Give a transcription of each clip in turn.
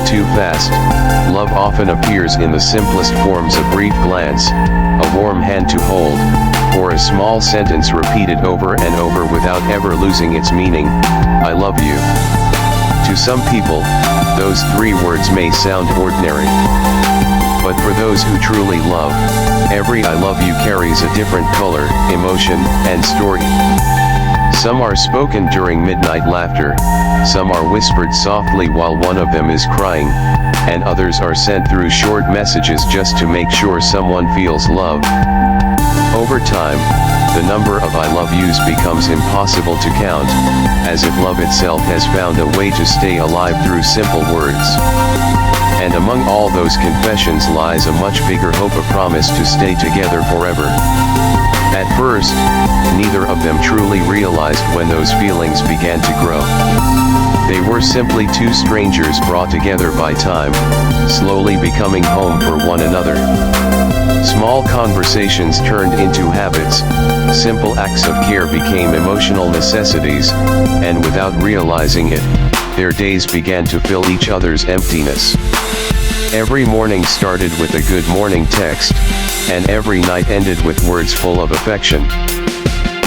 too fast. Love often appears in the simplest forms: a brief glance, a warm hand to hold, or a small sentence repeated over and over without ever losing its meaning: I love you. To some people, those 3 words may sound ordinary. But for those who truly love, every I love you carries a different color, emotion, and story. Some are spoken during midnight laughter, some are whispered softly while one of them is crying, and others are sent through short messages just to make sure someone feels love. Over time, the number of I love yous becomes impossible to count, as if love itself has found a way to stay alive through simple words. And among all those confessions lies a much bigger hope, a promise to stay together forever. At first, neither of them truly realized when those feelings began to grow. They were simply 2 strangers brought together by time, slowly becoming home for one another. Small conversations turned into habits, simple acts of care became emotional necessities, and without realizing it, their days began to fill each other's emptiness. Every morning started with a good morning text, and every night ended with words full of affection.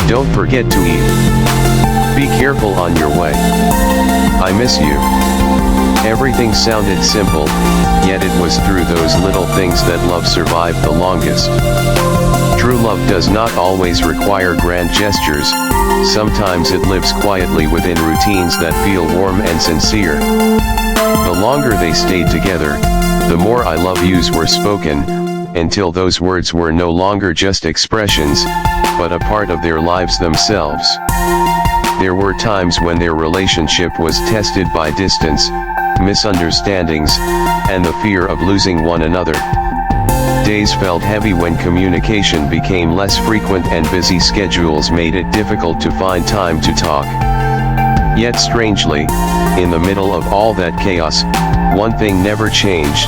Don't forget to eat. Be careful on your way. I miss you. Everything sounded simple, yet it was through those little things that love survived the longest. True love does not always require grand gestures, sometimes it lives quietly within routines that feel warm and sincere. The longer they stayed together, the more I love yous were spoken, until those words were no longer just expressions, but a part of their lives themselves. There were times when their relationship was tested by distance, misunderstandings, and the fear of losing one another. Days felt heavy when communication became less frequent and busy schedules made it difficult to find time to talk. Yet strangely, in the middle of all that chaos, one thing never changed: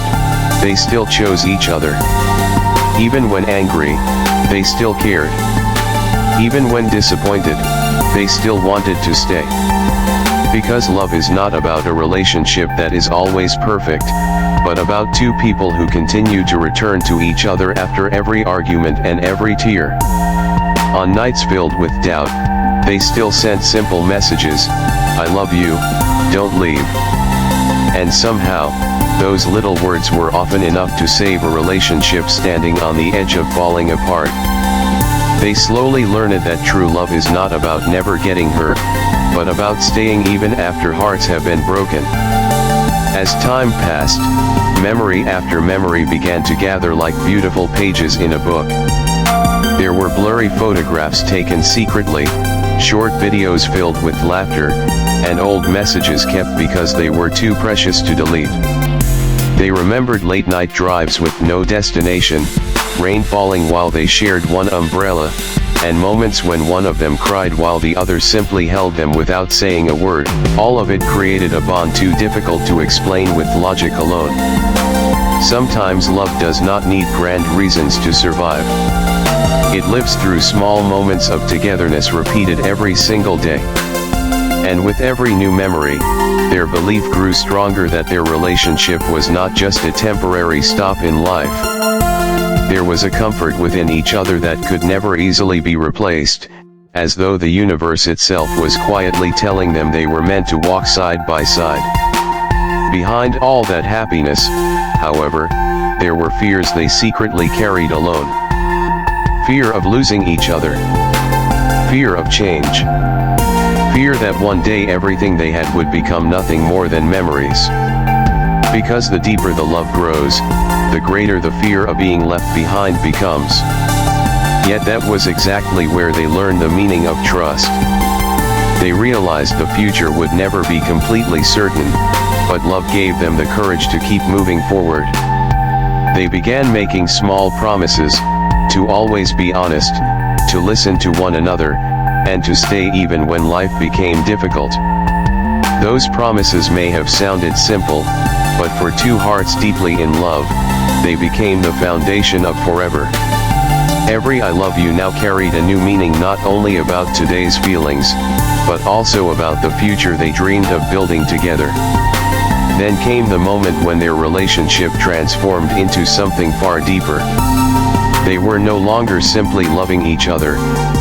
they still chose each other. Even when angry, they still cared. Even when disappointed, they still wanted to stay. Because love is not about a relationship that is always perfect, but about 2 people who continue to return to each other after every argument and every tear. On nights filled with doubt, they still sent simple messages: I love you, don't leave. And somehow, those little words were often enough to save a relationship standing on the edge of falling apart. They slowly learned that true love is not about never getting hurt, but about staying even after hearts have been broken. As time passed, memory after memory began to gather like beautiful pages in a book. There were blurry photographs taken secretly, short videos filled with laughter, and old messages kept because they were too precious to delete. They remembered late night drives with no destination, rain falling while they shared one umbrella, and moments when one of them cried while the other simply held them without saying a word. All of it created a bond too difficult to explain with logic alone. Sometimes love does not need grand reasons to survive. It lives through small moments of togetherness repeated every single day. And with every new memory, their belief grew stronger that their relationship was not just a temporary stop in life. There was a comfort within each other that could never easily be replaced, as though the universe itself was quietly telling them they were meant to walk side by side. Behind all that happiness, however, there were fears they secretly carried alone. Fear of losing each other. Fear of change. Fear that one day everything they had would become nothing more than memories. Because the deeper the love grows, the greater the fear of being left behind becomes. Yet that was exactly where they learned the meaning of trust. They realized the future would never be completely certain, but love gave them the courage to keep moving forward. They began making small promises, to always be honest, to listen to one another, and to stay even when life became difficult. Those promises may have sounded simple, but for 2 hearts deeply in love, they became the foundation of forever. Every I love you now carried a new meaning, not only about today's feelings, but also about the future they dreamed of building together. Then came the moment when their relationship transformed into something far deeper. They were no longer simply loving each other,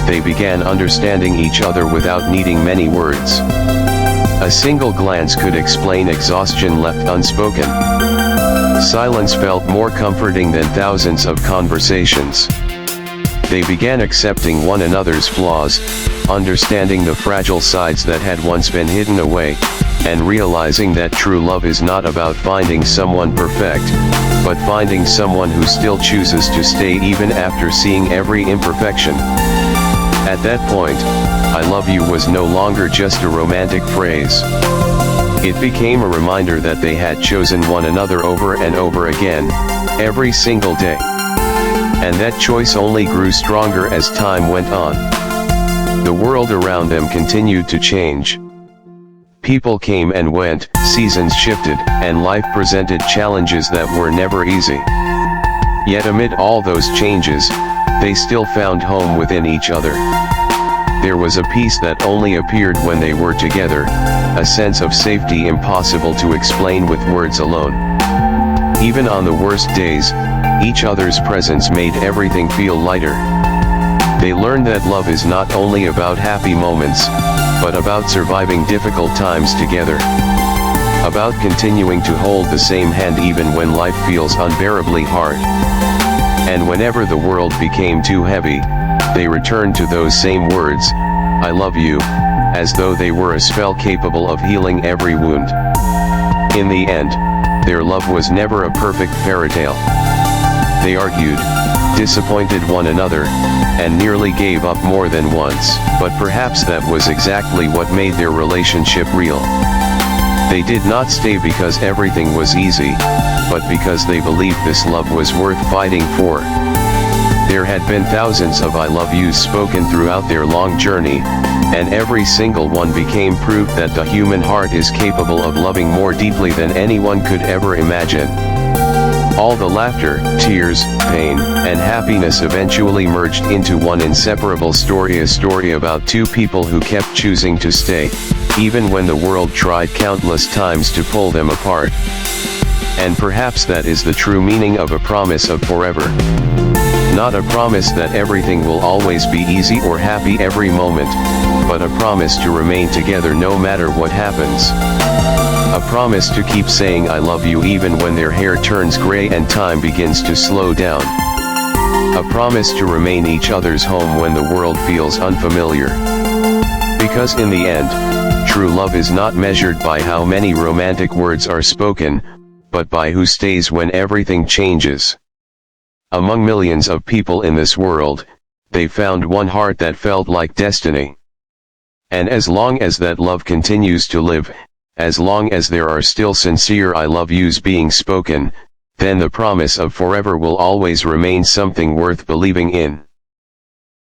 they began understanding each other without needing many words. A single glance could explain exhaustion left unspoken. Silence felt more comforting than thousands of conversations. They began accepting one another's flaws, understanding the fragile sides that had once been hidden away, and realizing that true love is not about finding someone perfect, but finding someone who still chooses to stay even after seeing every imperfection. At that point, "I love you" was no longer just a romantic phrase. It became a reminder that they had chosen one another over and over again, every single day. And that choice only grew stronger as time went on. The world around them continued to change. People came and went, seasons shifted, and life presented challenges that were never easy. Yet amid all those changes, they still found home within each other. There was a peace that only appeared when they were together, a sense of safety impossible to explain with words alone. Even on the worst days, each other's presence made everything feel lighter. They learned that love is not only about happy moments, but about surviving difficult times together. About continuing to hold the same hand even when life feels unbearably hard. And whenever the world became too heavy, they returned to those same words, "I love you," as though they were a spell capable of healing every wound. In the end, their love was never a perfect fairy tale. They argued, disappointed one another, and nearly gave up more than once, but perhaps that was exactly what made their relationship real. They did not stay because everything was easy, but because they believed this love was worth fighting for. There had been thousands of "I love yous" spoken throughout their long journey, and every single one became proof that the human heart is capable of loving more deeply than anyone could ever imagine. All the laughter, tears, pain, and happiness eventually merged into one inseparable story, a story about two people who kept choosing to stay, even when the world tried countless times to pull them apart. And perhaps that is the true meaning of a promise of forever. Not a promise that everything will always be easy or happy every moment, but a promise to remain together no matter what happens. A promise to keep saying "I love you" even when their hair turns gray and time begins to slow down. A promise to remain each other's home when the world feels unfamiliar. Because in the end, true love is not measured by how many romantic words are spoken, but by who stays when everything changes. Among millions of people in this world, they found one heart that felt like destiny. And as long as that love continues to live, as long as there are still sincere "I love yous" being spoken, then the promise of forever will always remain something worth believing in.